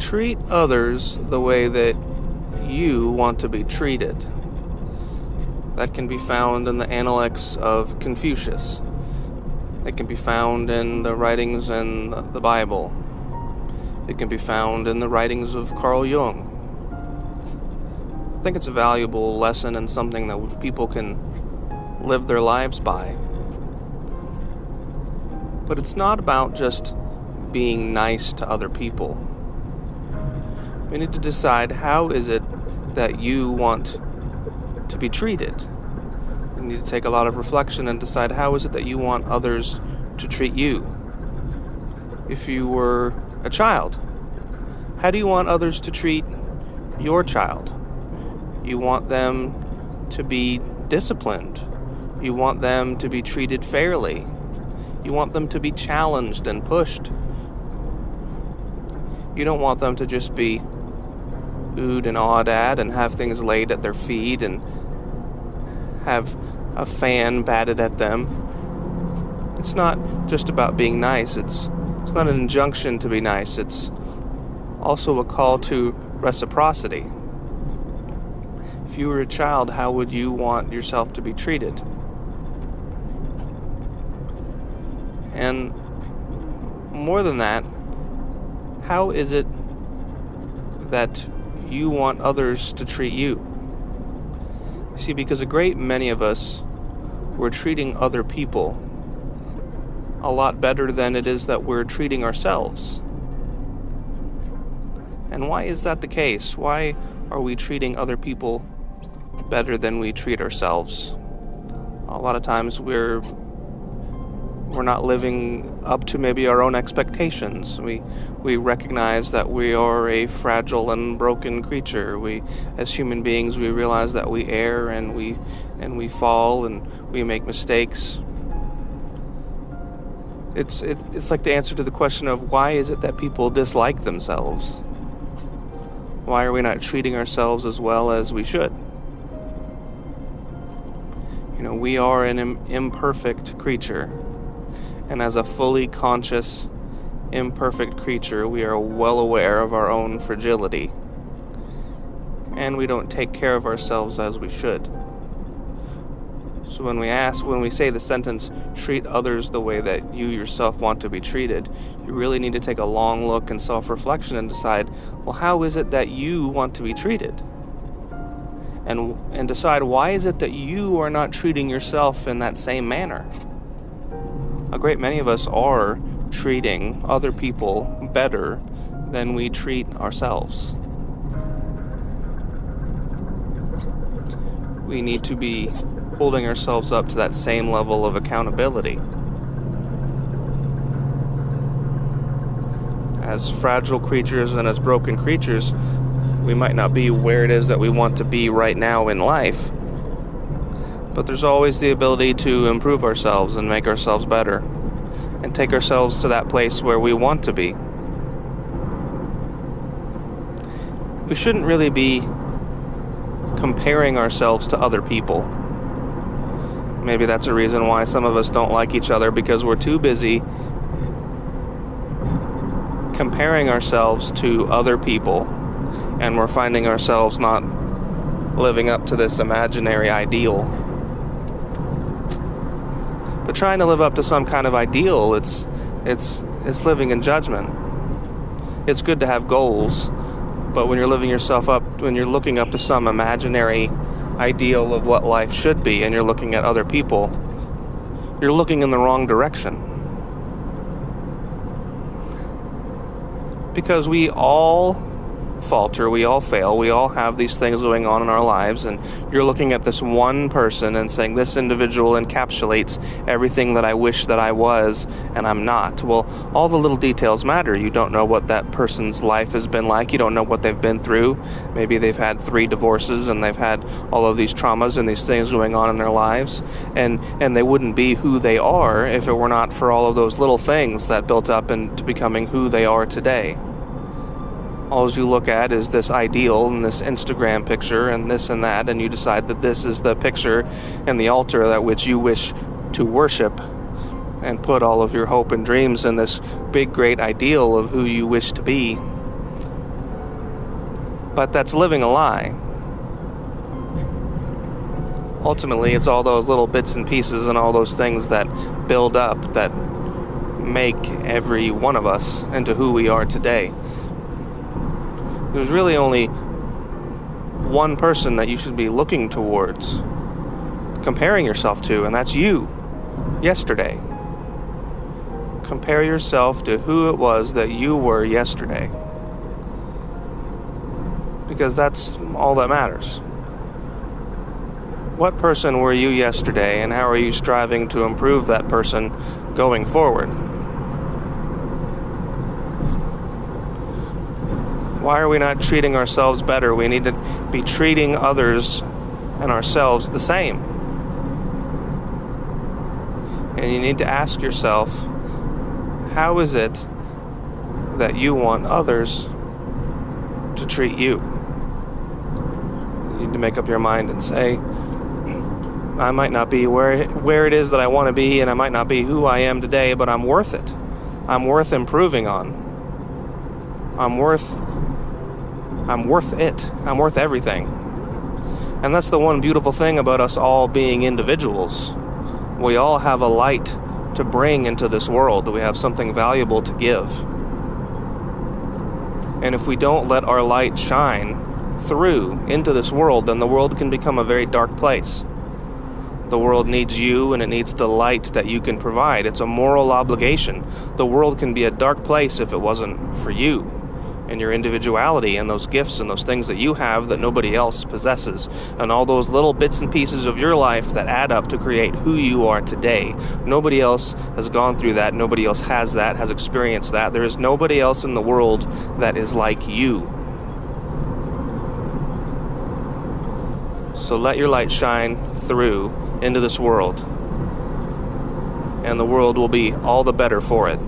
Treat others the way that you want to be treated. That can be found in the Analects of Confucius. It can be found in the writings in the Bible. It can be found in the writings of Carl Jung. I think it's a valuable lesson and something that people can live their lives by. But it's not about just being nice to other people. We need to decide, how is it that you want to be treated? You need to take a lot of reflection and decide, how is it that you want others to treat you? If you were a child, how do you want others to treat your child? You want them to be disciplined. You want them to be treated fairly. You want them to be challenged and pushed. You don't want them to just be oohed and awed at and have things laid at their feet and have a fan batted at them. It's not just about being nice. It's not an injunction to be nice. It's also a call to reciprocity. If you were a child, how would you want yourself to be treated? And more than that, how is it that you want others to treat you? See, because a great many of us, we're treating other people a lot better than it is that we're treating ourselves. And why is that the case? Why are we treating other people better than we treat ourselves? A lot of times we're not living up to maybe our own expectations. We recognize that we are a fragile and broken creature. As human beings, we realize that we err and we fall and we make mistakes. It's like the answer to the question of, why is it that people dislike themselves? Why are we not treating ourselves as well as we should? We are an imperfect creature. And as a fully conscious, imperfect creature, we are well aware of our own fragility. And we don't take care of ourselves as we should. So when we say the sentence, treat others the way that you yourself want to be treated, you really need to take a long look and self-reflection and decide, well, how is it that you want to be treated? And decide, why is it that you are not treating yourself in that same manner? A great many of us are treating other people better than we treat ourselves. We need to be holding ourselves up to that same level of accountability. As fragile creatures and as broken creatures, we might not be where it is that we want to be right now in life. But there's always the ability to improve ourselves and make ourselves better and take ourselves to that place where we want to be. We shouldn't really be comparing ourselves to other people. Maybe that's a reason why some of us don't like each other, because we're too busy comparing ourselves to other people, and we're finding ourselves not living up to this imaginary ideal. But trying to live up to some kind of ideal, it's living in judgment. It's good to have goals, but when you're when you're looking up to some imaginary ideal of what life should be, and you're looking at other people, you're looking in the wrong direction. Because we all falter, we all fail, we all have these things going on in our lives, and you're looking at this one person and saying, this individual encapsulates everything that I wish that I was, and I'm not. Well, all the little details matter. You don't know what that person's life has been like. You don't know what they've been through. Maybe they've had 3 divorces, and they've had all of these traumas and these things going on in their lives, and they wouldn't be who they are if it were not for all of those little things that built up into becoming who they are today. All you look at is this ideal and this Instagram picture and this and that, and you decide that this is the picture and the altar at which you wish to worship, and put all of your hope and dreams in this big, great ideal of who you wish to be. But that's living a lie. Ultimately, it's all those little bits and pieces and all those things that build up, that make every one of us into who we are today. There's really only one person that you should be looking towards, comparing yourself to, and that's you, yesterday. Compare yourself to who it was that you were yesterday. Because that's all that matters. What person were you yesterday, and how are you striving to improve that person going forward? Why are we not treating ourselves better? We need to be treating others and ourselves the same. And you need to ask yourself, how is it that you want others to treat you? You need to make up your mind and say, I might not be where it is that I want to be, and I might not be who I am today, but I'm worth it. I'm worth improving on. I'm worth it. I'm worth everything. And that's the one beautiful thing about us all being individuals. We all have a light to bring into this world. We have something valuable to give. And if we don't let our light shine through into this world, then the world can become a very dark place. The world needs you, and it needs the light that you can provide. It's a moral obligation. The world can be a dark place if it wasn't for you and your individuality and those gifts and those things that you have that nobody else possesses, and all those little bits and pieces of your life that add up to create who you are today. Nobody else has gone through that. Nobody else has that, has experienced that. There is nobody else in the world that is like you. So let your light shine through into this world, and the world will be all the better for it.